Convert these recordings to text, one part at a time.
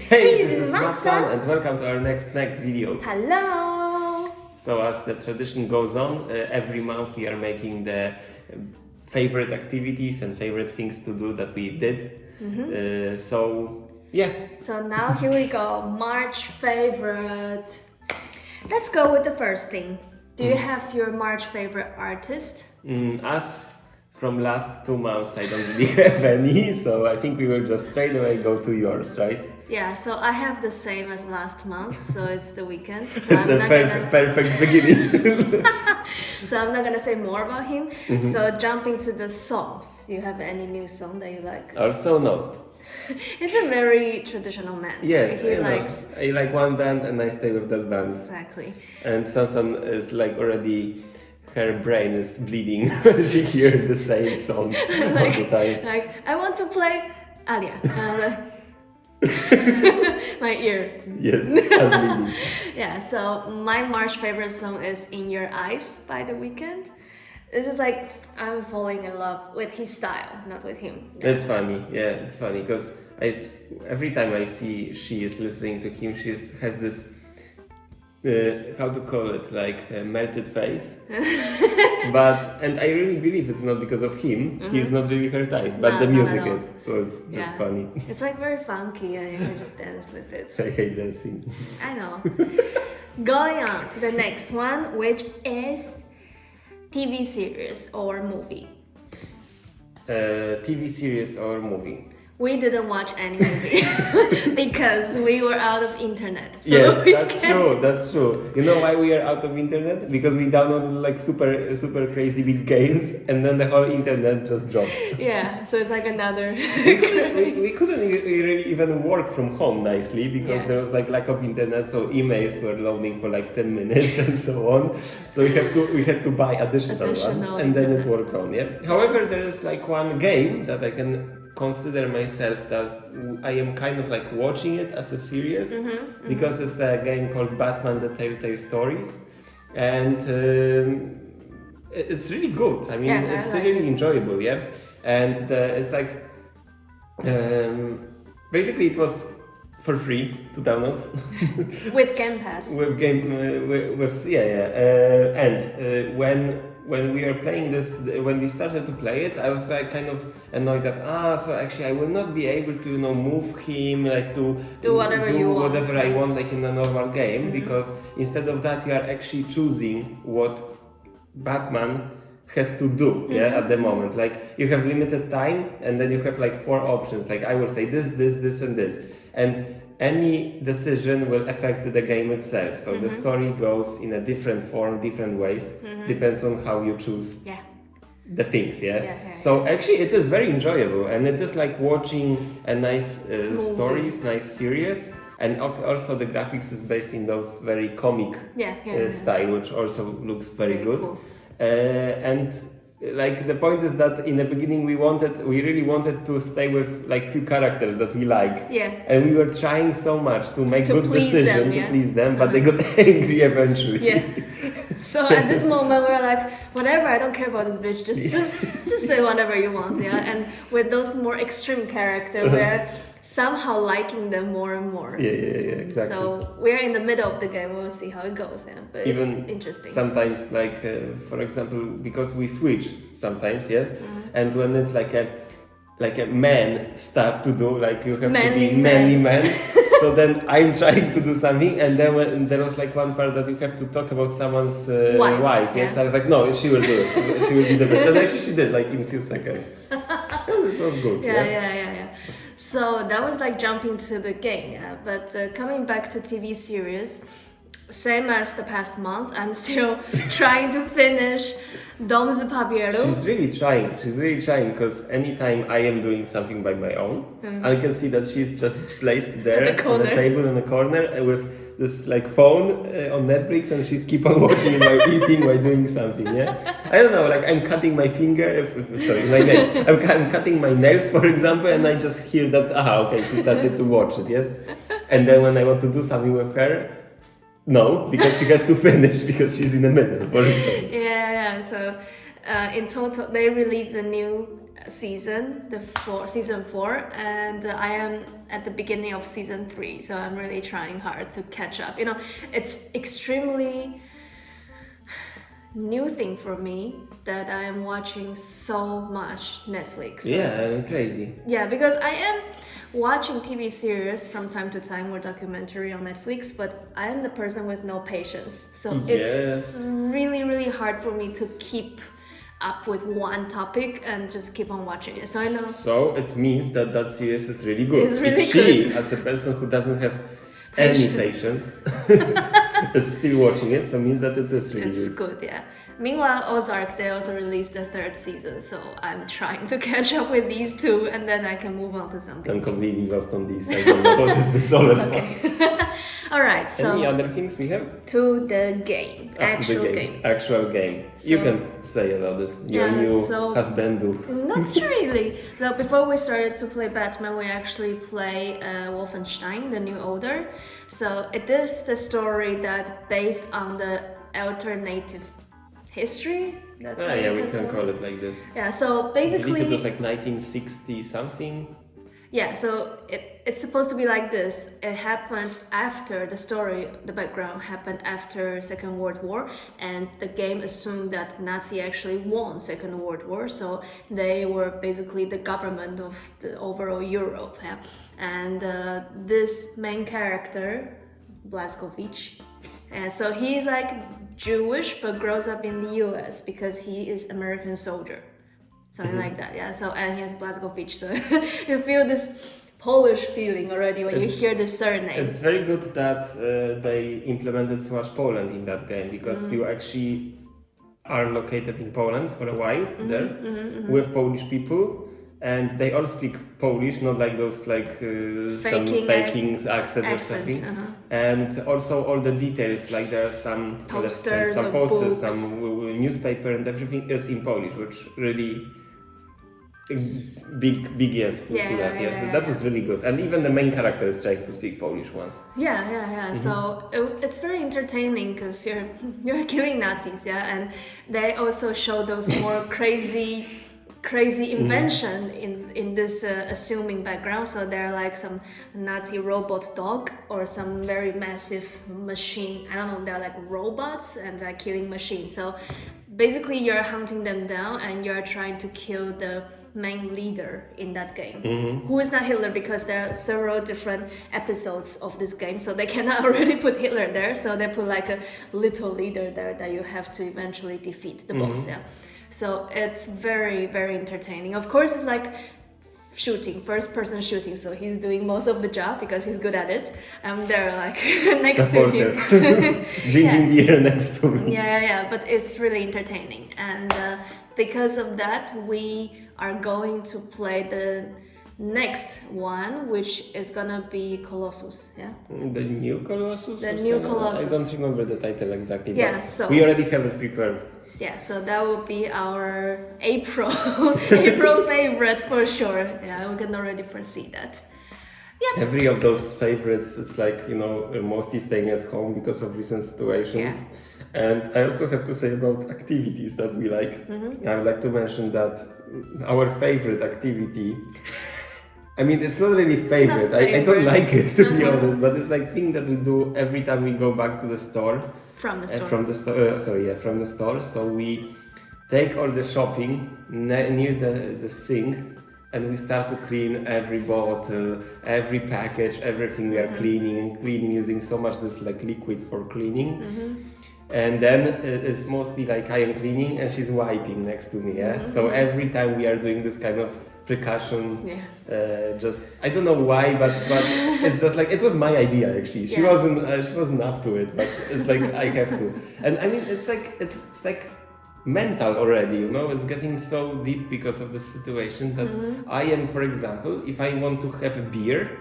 Hey, this is Matsan and welcome to our next video. Hello! So as the tradition goes on, every month we are making the favorite activities and favorite things to do that we did. So now here we go, March favorite. Let's go with the first thing. Do you have your March favorite artist? As from last 2 months I don't really have any, so I think we will just straight away go to yours, right? Yeah, so I have the same as last month, so it's the weekend. So It's a perfect beginning. So I'm not gonna say more about him. So jumping to the songs, do you have any new song that you like? Also no. He's a very traditional man. Yes, he I likes. know. I like one band and I stay with that band. Exactly. And Sansan is like already, her brain is bleeding. She hears the same song all the time. Like, I want to play Alia. My ears. Yes, I'm bleeding. Yeah, so my March favorite song is In Your Eyes by The Weeknd. It's just like I'm falling in love with his style, not with him. It's funny, yeah, it's funny because every time I see she is listening to him, she has this, how to call it, like a melted face. And I really believe it's not because of him, he's not really her type, but No, the not music at all. is, so it's just funny. It's like very funky and you can just dance with it. I hate dancing. I know. Going on to the next one, which is TV series or movie. TV series or movie? We didn't watch any movie because we were out of internet. So Yes, that's true. You know why we are out of internet? Because we downloaded like super crazy big games and then the whole internet just dropped. Yeah, so it's like another... we couldn't really even work from home nicely because Yeah. there was like lack of internet, so emails were loading for like 10 minutes and so on. So we had to buy additional one and then it worked on, yeah. However, there is like one game that I can consider myself that I am kind of like watching it as a series because it's a game called Batman: The Telltale Stories, and it's really good. I mean, it's really enjoyable, yeah. And it's like basically it was for free to download With Game Pass. And when we are playing this, when we started to play it, I was like kind of annoyed that so actually I will not be able to move him, like to Do whatever you want. whatever I want, like in a normal game, because instead of that you are actually choosing what Batman has to do at the moment. Like you have limited time and then you have like 4 options, like I will say this and this, and any decision will affect the game itself. So the story goes in a different form, different ways, depends on how you choose the things, So actually it is very enjoyable and it is like watching a nice stories, nice series, and also the graphics is based in those very comic style, which also looks very good. Cool. And like the point is that in the beginning we really wanted to stay with like few characters that we like, and we were trying so much to make good decisions to please them, but they got angry eventually. So at this moment we were like, whatever, I don't care about this bitch, just say whatever you want, and with those more extreme characters we're somehow liking them more and more. Exactly. So we're in the middle of the game, we'll see how it goes, but even it's interesting. Sometimes, like for example, because we switch sometimes, and when it's like a man stuff to do, like you have to be manly man. So then I'm trying to do something, and then when there was like one part that you have to talk about someone's wife. Yes, I was like, no, she will do it. She will be the best. And actually, she did, like in a few seconds. And it was good. Yeah. So that was like jumping to the game, but coming back to TV series, same as the past month, I'm still trying to finish Dom z Papieru. She's really trying because anytime I am doing something by my own, I can see that she's just placed there on the table in the corner with this like phone on Netflix, and she's keep on watching while eating, while doing something. I don't know, like I'm cutting my my nails. I'm cutting my nails, for example, and I just hear that okay, she started to watch it. And then when I want to do something with her, no, because she has to finish because she's in the middle, for example. So in total, they released a new season, season 4, and I am at the beginning of season 3, so I'm really trying hard to catch up. It's extremely new thing for me that I am watching so much Netflix. Yeah, crazy. Yeah, because I am watching TV series from time to time or documentary on Netflix, but I am the person with no patience. So it's really, really hard for me to keep up with one topic and just keep on watching it. So I know. So it means that series is really good. It's really if she, good. as a person who doesn't have any patience, is still watching it, so it means that it is really It's good, yeah. Meanwhile, Ozark, they also released the 3rd season, so I'm trying to catch up with these 2, and then I can move on to something. I'm completely lost on this. I don't know what is this all about. Okay. All right, so Any other things we have? to the game, actual game. Actual game. So, you can say about this. Your new husband. Not really. So before we started to play Batman, we actually play Wolfenstein, the new order. So it is the story that based on the alternative history. That's how yeah, you we can call it like this. Yeah, so I basically believe it was like 1960 something. Yeah, so it's supposed to be like this. It happened after the story, the background happened after Second World War, and the game assumed that Nazi actually won Second World War, so they were basically the government of the overall Europe. Yeah? And this main character, Blazkowicz, and so he's like Jewish but grows up in the US because he is American soldier. Something like that, yeah. So, and he has Blazkowicz, so you feel this Polish feeling already when you hear the surname. It's very good that they implemented so much Poland in that game, because you actually are located in Poland for a while there with Polish people, and they all speak Polish, not like those some faking accent or something. And also all the details, like there are some posters, some posters, some newspaper, and everything is in Polish, which really big yes to that. That was really good, and even the main character is trying to speak Polish once. So it's very entertaining because you're killing Nazis, and they also show those more crazy invention in this assuming background. So they're like some Nazi robot dog or some very massive machine. I don't know, they're like robots and like killing machines. So basically you're hunting them down and you're trying to kill the main leader in that game, who is not Hitler, because there are several different episodes of this game, so they cannot already put Hitler there, so they put like a little leader there that you have to eventually defeat the boss. So it's very, very entertaining. Of course, it's like shooting, first person shooting, so he's doing most of the job because he's good at it. They're like next to him. Drinking beer next to him. But it's really entertaining. And because of that, we are going to play the next one, which is gonna be Colossus, The new Colossus? The new Colossus. I don't remember the title exactly, but so we already have it prepared. Yeah, so that will be our April favorite for sure. Yeah, we can already foresee that. Yeah. Every of those favorites, it's like, mostly staying at home because of recent situations. And I also have to say about activities that we like. I would like to mention that our favorite activity, I mean, it's not really favorite. I don't like it, to be honest, but it's like thing that we do every time we go back to the store. From the store. From the store. So we take all the shopping near the sink, and we start to clean every bottle, every package, everything we are cleaning using so much this like liquid for cleaning. And then it's mostly like I am cleaning and she's wiping next to me. So every time we are doing this kind of precaution, just I don't know why, but it's just like it was my idea actually. She wasn't up to it, but it's like I have to. And I mean it's like mental already, it's getting so deep because of the situation that I am, for example, if I want to have a beer,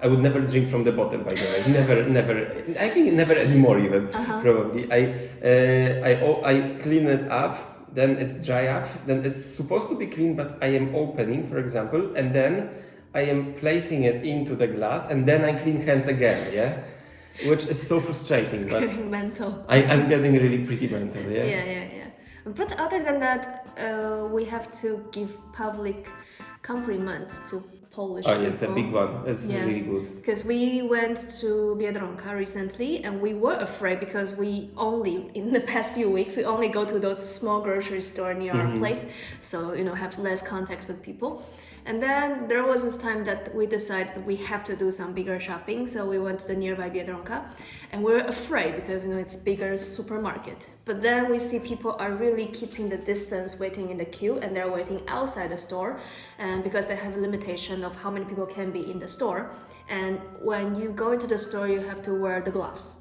I would never drink from the bottle, by the way. Never. I think never anymore even, probably. I clean it up, then it's dry up, then it's supposed to be clean, but I am opening, for example, and then I am placing it into the glass, and then I clean hands again, which is so frustrating. It's getting mental. I'm getting really pretty mental, Yeah. But other than that, we have to give public compliment to Polish Oh people. yes, a big one. It's really good. Because we went to Biedronka recently and we were afraid because in the past few weeks, we only go to those small grocery store near our place. So, have less contact with people. And then there was this time that we decided we have to do some bigger shopping. So we went to the nearby Biedronka and we were afraid because, it's bigger supermarket. But then we see people are really keeping the distance, waiting in the queue, and they're waiting outside the store. And because they have a limitation of how many people can be in the store. And when you go into the store, you have to wear the gloves.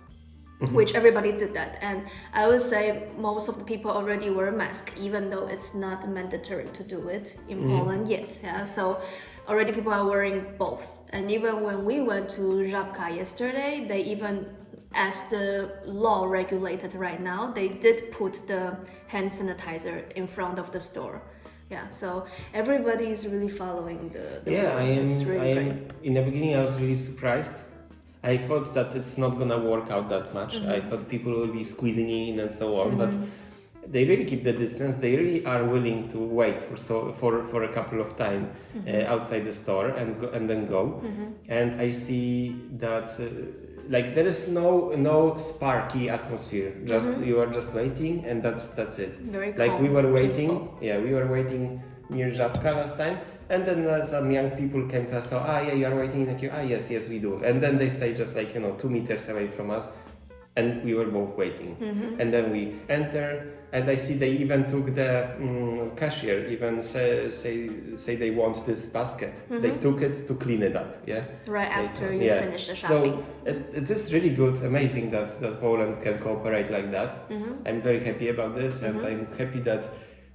Which everybody did that, and I would say most of the people already wear a mask, even though it's not mandatory to do it in Poland yet. Yeah, so already people are wearing both. And even when we went to Żabka yesterday, they even, as the law regulated right now, they did put the hand sanitizer in front of the store. Yeah, so everybody is really following the Yeah, rule. It's really great. in the beginning I was really surprised. I thought that it's not gonna work out that much. I thought people will be squeezing in and so on, but they really keep the distance. They really are willing to wait for a couple of time outside the store and then go. And I see that there is no sparky atmosphere. Just you are just waiting, and that's it. Very like calm, we were waiting. peaceful. Yeah, we were waiting near Żabka last time. And then some young people came to us, so, yeah, you are waiting in the queue. Yes, we do. And then they stayed just 2 meters away from us, and we were both waiting. And then we enter, and I see they even took the cashier, even say they want this basket. They took it to clean it up, yeah? Right after you finish the shopping. So it is really good, amazing that Poland can cooperate like that. I'm very happy about this, and I'm happy that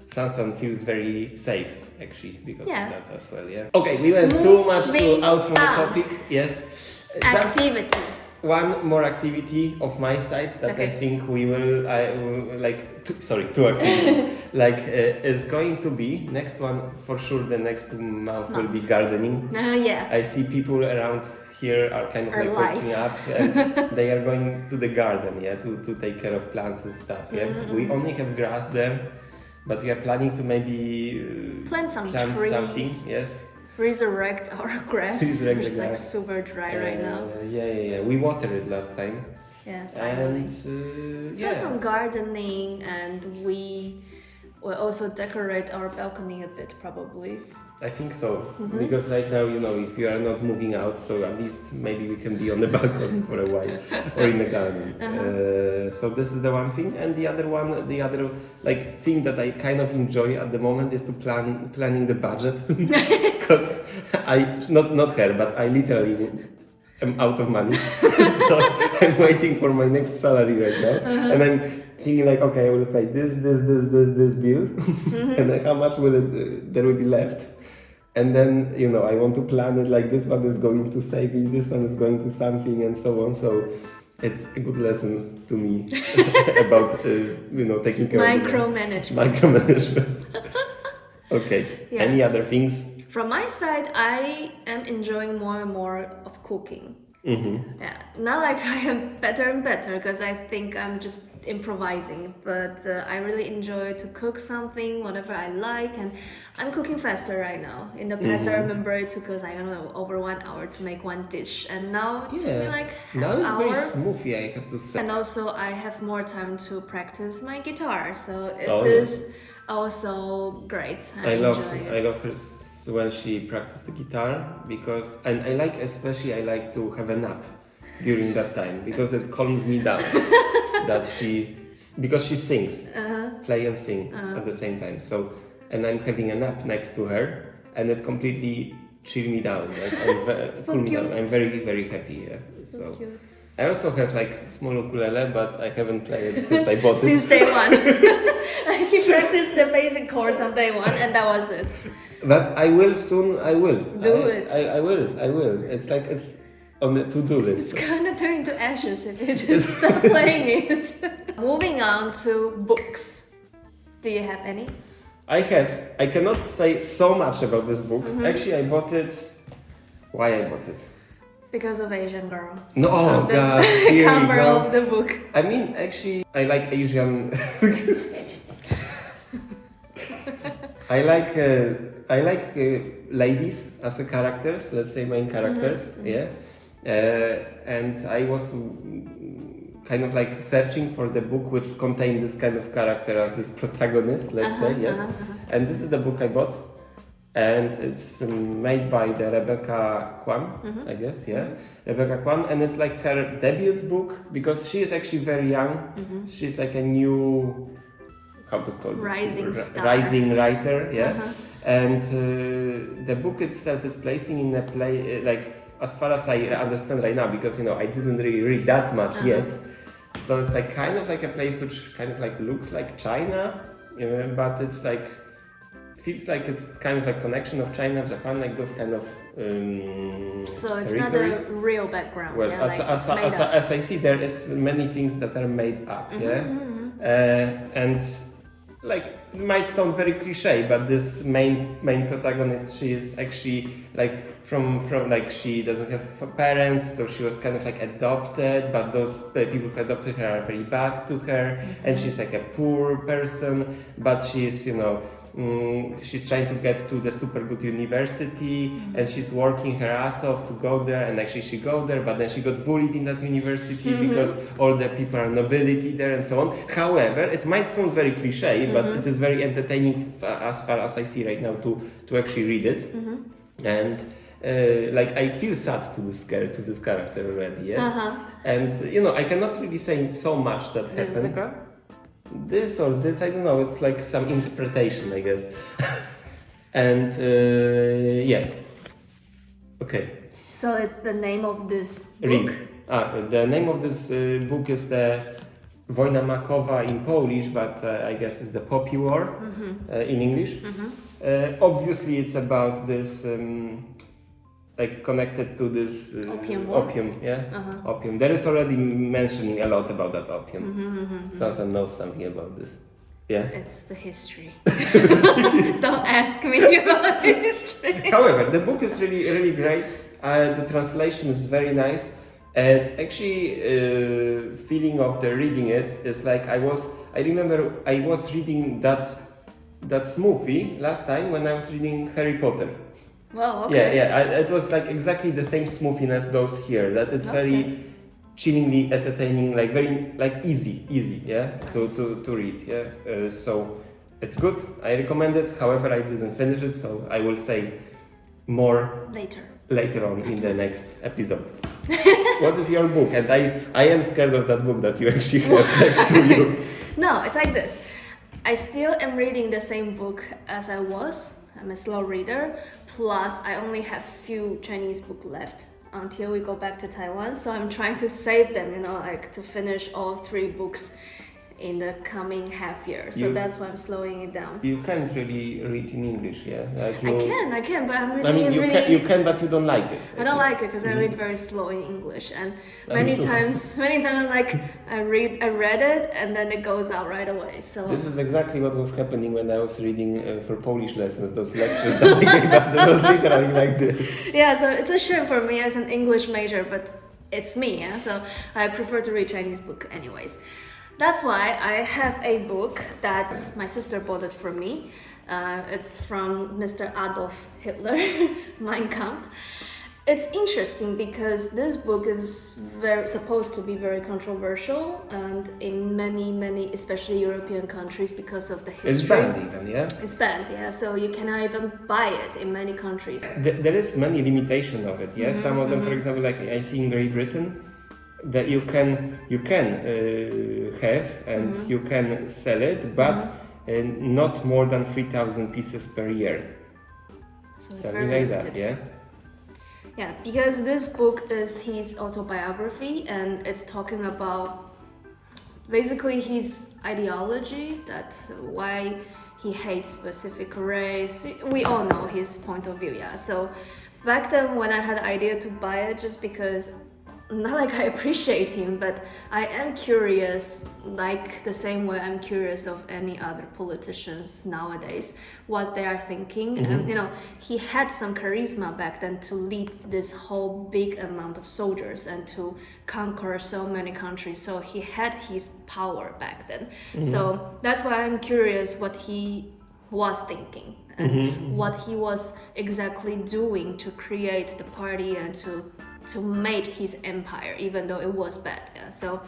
Sansan feels very safe, actually, because of that as well, yeah. Okay, we went too much out from the topic, yes. Activity. One more activity of my side that I think we will, two activities. It's going to be, next one, for sure, the next month will be gardening. Yeah. I see people around here are kind of waking up and they are going to the garden, yeah, to take care of plants and stuff, yeah. We only have grass there. But we are planning to maybe plant trees. Something, yes. Resurrect our grass, which is super dry right now. Yeah. We watered it last time. Yeah, finally. And, so some gardening, and we will also decorate our balcony a bit, probably. I think so, because right now, if you are not moving out, so at least maybe we can be on the balcony for a while or in the garden. So this is the one thing, and the other thing that I kind of enjoy at the moment is to planning the budget, because not her, but I literally am out of money, so I'm waiting for my next salary right now, and I'm thinking okay, I will pay this bill, and then how much there will be left. And then, I want to plan it like this one is going to saving, this one is going to something, and so on. So it's a good lesson to me about, taking care of micromanagement. Okay. Yeah. Any other things? From my side, I am enjoying more and more of cooking. Yeah, not like I am better and better, because I think I'm just improvising, but I really enjoy to cook something, whatever I like, and I'm cooking faster right now. In the past, I remember it took us, over 1 hour to make one dish, and now it took me half now it's hour. Very smooth, I have to say. And also, I have more time to practice my guitar, so it is also great. I love her when she practiced the guitar, because and I like to have a nap during that time, because it calms me down. Because she sings, play and sing at the same time. So, and I'm having a nap next to her, and it completely chill me down. Cool me down. I'm very, very happy. Yeah. So cute. I also have small ukulele, but I haven't played it since I bought it. Since day one. He practiced the basic chords on day one, and that was it. But I will soon. I will do it. I will. It's it's on the to-do list. It's gonna turn to ashes if you just stop playing it. Moving on to books. Do you have any? I have. I cannot say so much about this book. Actually, I bought it. Why I bought it? Because of Asian Girl. No, God. Here Cover of the book. I mean, actually, I like Asian. I like ladies as a characters, let's say main characters, yeah. And I was kind of like searching for the book which contained this kind of character as this protagonist, let's say, yes. And this is the book I bought, and it's made by the Rebecca Kwan, I guess, yeah. Rebecca Kwan, and it's like her debut book because she is actually very young. She's like a new, how to call it? Rising writer, yeah. And the book itself is placing in a play, like as far as I understand right now, because I didn't really read that much yet. So it's like kind of like a place which kind of like looks like China, but it's like feels like it's kind of like connection of China, Japan, like those kind of so it's territories. Not a real background. Well, yeah, as I see, there is many things that are made up, and like it might sound very cliche, but this main protagonist, she is actually like from like she doesn't have parents, so she was kind of like adopted, but those people who adopted her are very bad to her, and she's like a poor person, but she is she's trying to get to the super good university, and she's working her ass off to go there, and actually she go there, but then she got bullied in that university because all the people are nobility there and so on. However, it might sound very cliche, but it is very entertaining as far as I see right now to actually read it. And like I feel sad to this character already, yes. And I cannot really say so much that happened. This is the girl? This or this, I don't know, it's like some interpretation, I guess. And yeah. Okay. So the name of this book? The name of this book is the Wojna Makowa in Polish, but I guess it's the Poppy War in English. Obviously it's about this like connected to this opium, yeah. Opium. There is already mentioning a lot about that opium. Sansa knows something about this. Yeah. It's the history. Don't ask me about the history. However, the book is really great. The translation is very nice. And actually, feeling of the reading it is like I remember I was reading that smoothie last time when I was reading Harry Potter. Wow, okay. Yeah. It was like exactly the same smoothiness goes here. That it's very chillingly entertaining, like very like easy, yeah, nice. to read. Yeah, so it's good. I recommend it. However, I didn't finish it, so I will say more later on in the next episode. What is your book? And I am scared of that book that you actually have next to you. No, it's like this. I still am reading the same book as I was. I'm a slow reader. Plus, I only have few Chinese books left until we go back to Taiwan. So I'm trying to save them, like to finish all 3 books in the coming half year. So that's why I'm slowing it down. You can't really read in English, yeah? Like I can, but I'm reading you can, but you don't like it. I don't like it because I read very slow in English, and many times like I read it and then it goes out right away. So this is exactly what was happening when I was reading for Polish lessons. Those lectures that they gave us, it was literally like this. Yeah, so it's a shame for me as an English major, but it's me, yeah. So I prefer to read Chinese book anyways. That's why I have a book that my sister bought it for me. It's from Mr. Adolf Hitler, Mein Kampf. It's interesting because this book is supposed to be very controversial, and in many, especially European countries, because of the history. It's banned even, yeah? It's banned, yeah. So you cannot even buy it in many countries. There is many limitation of it, yeah. Some of them, for example, like I see in Great Britain, that you can have and you can sell it, but not more than 3,000 pieces per year. So something like that, yeah. Yeah, because this book is his autobiography, and it's talking about basically his ideology, that why he hates specific race. We all know his point of view, yeah. So back then when I had the idea to buy it, just because not like I appreciate him, but I am curious, like the same way I'm curious of any other politicians nowadays, what they are thinking. And he had some charisma back then to lead this whole big amount of soldiers and to conquer so many countries. So he had his power back then. So that's why I'm curious what he was thinking and what he was exactly doing to create the party and to make his empire, even though it was bad. Yeah, so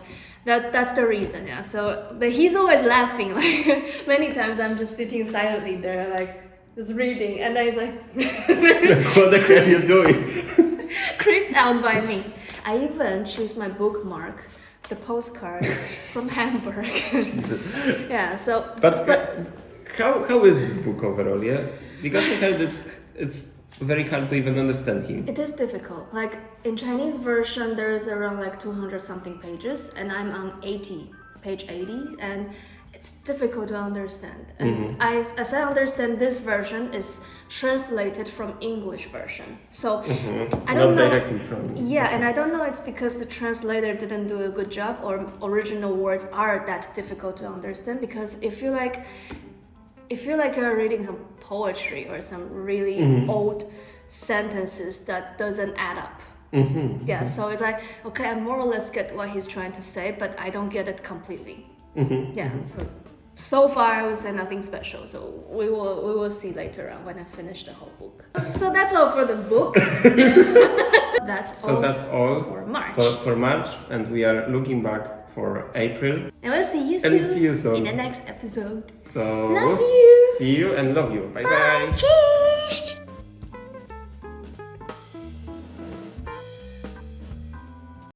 that's the reason. Yeah, so but he's always laughing. Like many times, I'm just sitting silently there, like just reading, and then he's like, What the hell are you doing? creeped out by me. I even choose my bookmark, the postcard from Hamburg. Yeah, so But how is this book overall? Yeah, because I heard it's very hard to even understand him. it is difficult. Like in Chinese version, there's around like 200 something pages, and I'm on page 80, and it's difficult to understand. And as I understand, this version is translated from English version. So I don't Not know. directly from. Yeah, and I don't know it's because the translator didn't do a good job or original words are that difficult to understand, because if you like you're reading some poetry or some really old sentences that doesn't add up. Yeah, so it's like, okay, I more or less get what he's trying to say, but I don't get it completely. Yeah, so far I would say nothing special. So we will see later on when I finish the whole book. So that's all for the books. That's all for March. For March, and we are looking back for April. And we'll see you And see you soon. in the next episode. So Love you. See you and love you. Bye bye. Cheers.